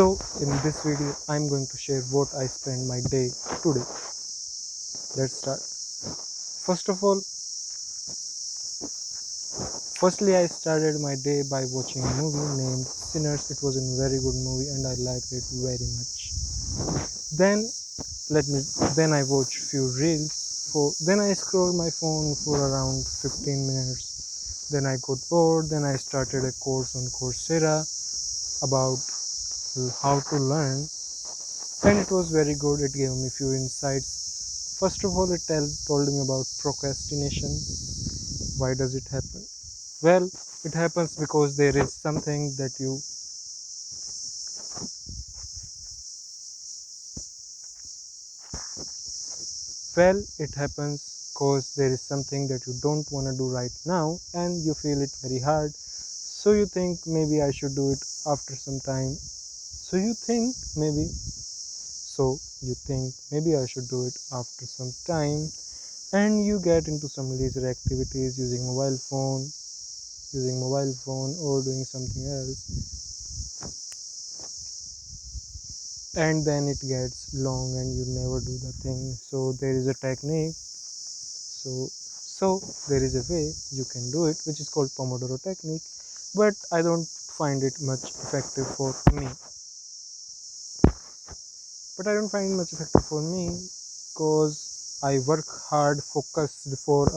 So in this video I'm going to share what I spend my day today. Let's start. First of all, firstly I started my day by watching a movie named Sinners. It was a very good movie and I liked it very much. Then let me then I watched few reels for then I scrolled my phone for around 15 minutes. Then I got bored, then I started a course on Coursera about how to learn, and it was very good. It gave me few insights. First of all, it told me about procrastination. Why does it happen? Well, it happens because there is something that you it happens because there is something that you don't want to do right now and you feel it very hard. So you think maybe I should do it after some time. You think maybe I should do it after some time, and you get into some leisure activities using mobile phone or doing something else, and then it gets long and you never do the thing. So there is a technique, so there is a way you can do it, which is called Pomodoro technique, but I don't find it much effective for me. But I don't find it much effective for me because I work focused for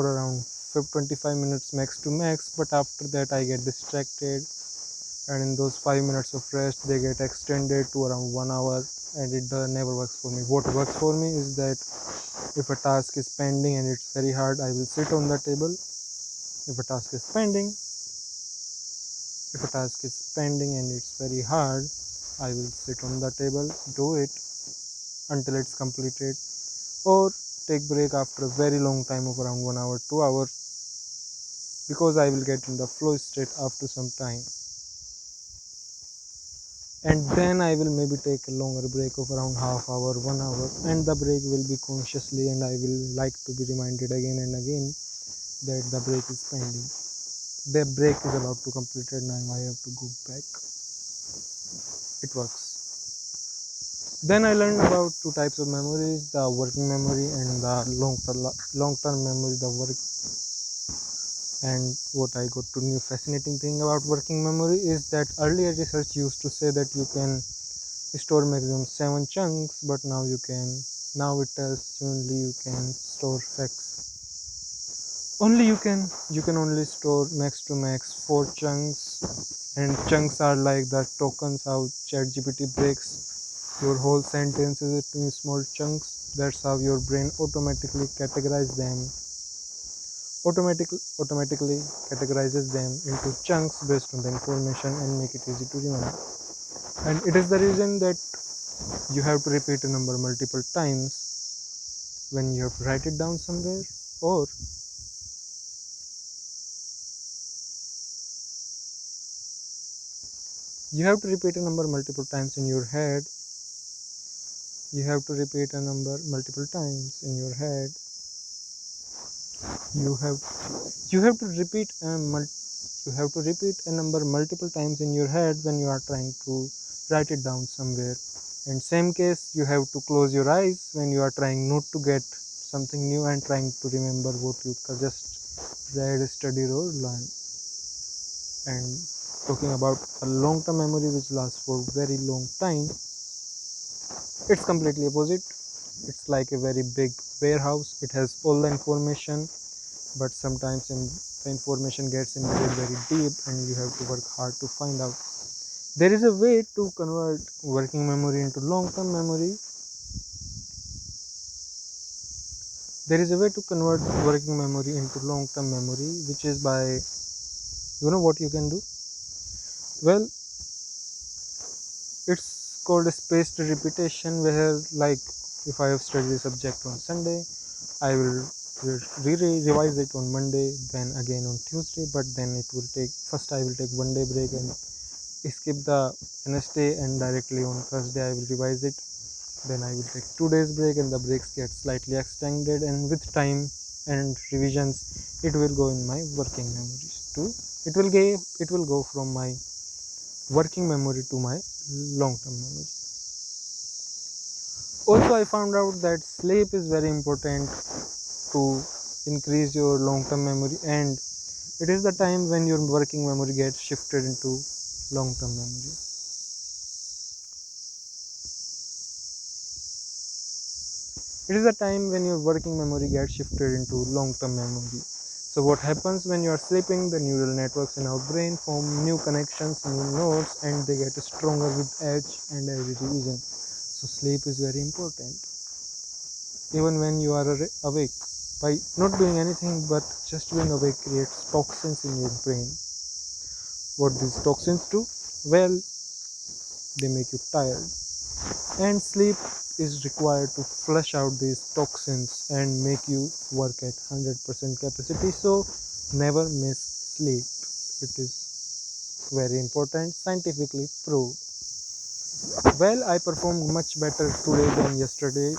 around 25 minutes max to max, but after that I get distracted, and in those 5 minutes of rest they get extended to around 1 hour, and it never works for me. What works for me is that if a task is pending and it's very hard, I will sit on the table. If a task is pending, if a task is pending and it's very hard, I will sit on the table, do it until it's completed, or take break after a very long time of around 1 hour, 2 hours, because I will get in the flow state after some time. And then I will maybe take a longer break of around half hour, 1 hour, and the break will be consciously, and I will like to be reminded again and again that the break is pending. The break is about to complete and now I have to go back. It works. Then I learned about two types of memories, the working memory and the long-term memory, the work. And what I got to new fascinating thing about working memory is that earlier research used to say that you can store maximum 7 chunks, but now it tells you only you can store facts. You can only store max to max 4 chunks, and chunks are like the tokens how ChatGPT breaks your whole sentences into small chunks. That's how your brain automatically categorizes them into chunks based on the information and make it easy to remember. And it is the reason that you have to repeat a number multiple times when you have to write it down somewhere, or you have to repeat a number multiple times in your head. You have to repeat a number multiple times in your head. You have you have to repeat you have to repeat a number multiple times in your head when you are trying to write it down somewhere. In same case, you have to close your eyes when you are trying not to get something new and trying to remember what you just read, studied, or learned. And talking about a long-term memory which lasts for very long time, it's completely opposite. It's like a very big warehouse. It has all the information, but sometimes the information gets embedded very deep and you have to work hard to find out. There is a way to convert working memory into long-term memory. There is a way to convert working memory into long-term memory, which is by, what you can do? Well, it's called a spaced repetition, where, like, if I have studied a subject on Sunday, I will revise it on Monday, then again on Tuesday, but then it will take, first I will take 1 day break and skip the Wednesday, and directly on Thursday I will revise it. Then I will take 2 days break and the breaks get slightly extended, and with time and revisions it will go in my working memories. to it will go from my working memory to my long term memory. Also, I found out that sleep is very important to increase your long term memory, and it is the time when your working memory gets shifted into long term memory. It is the time when your working memory gets shifted into long term memory. So, what happens when you are sleeping? The neural networks in our brain form new connections, new nodes, and they get stronger with age and every revision. So, sleep is very important. Even when you are awake, by not doing anything but just being awake creates toxins in your brain. What these toxins do? Well, they make you tired, and sleep is required to flush out these toxins and make you work at 100% capacity. So never miss sleep. It is very important, scientifically proved. Well, I performed much better today than yesterday,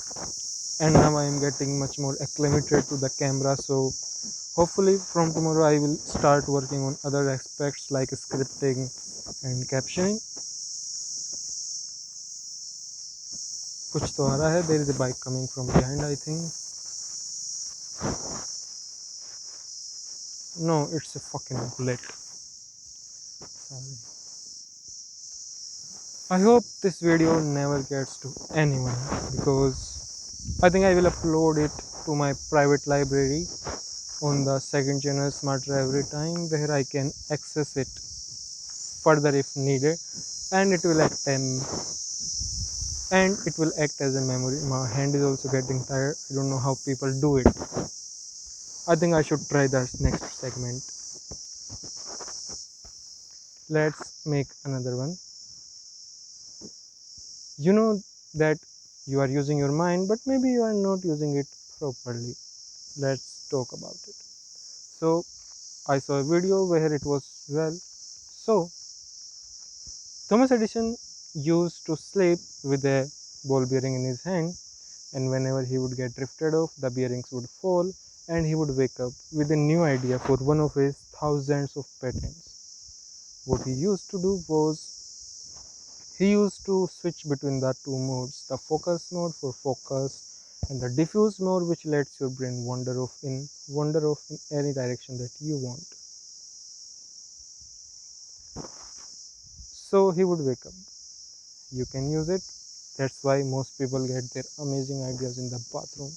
and now I am getting much more acclimated to the camera. So hopefully from tomorrow I will start working on other aspects like scripting and captioning. कुछ तो आ रहा है. There is a bike coming from behind, I think. No, it's a fucking bullet. Sorry. I hope this video never gets to anyone, because I think I will upload it to my private library on the second channel Smarter Every Time, where I can access it further if needed, and it will act as a memory. My hand is also getting tired. I don't know how people do it. I think I should try the next segment. Let's make another one. You know that you are using your mind, but maybe you are not using it properly. Let's talk about it. So I saw a video where it was, well, so Thomas Edison used to sleep with a ball bearing in his hand, and whenever he would get drifted off, the bearings would fall, and he would wake up with a new idea for one of his thousands of patents. What he used to do was he used to switch between the two modes, the focus mode for focus and the diffuse mode, which lets your brain wander off in any direction that you want. So he would wake up. You can use it. That's why most people get their amazing ideas in the bathroom.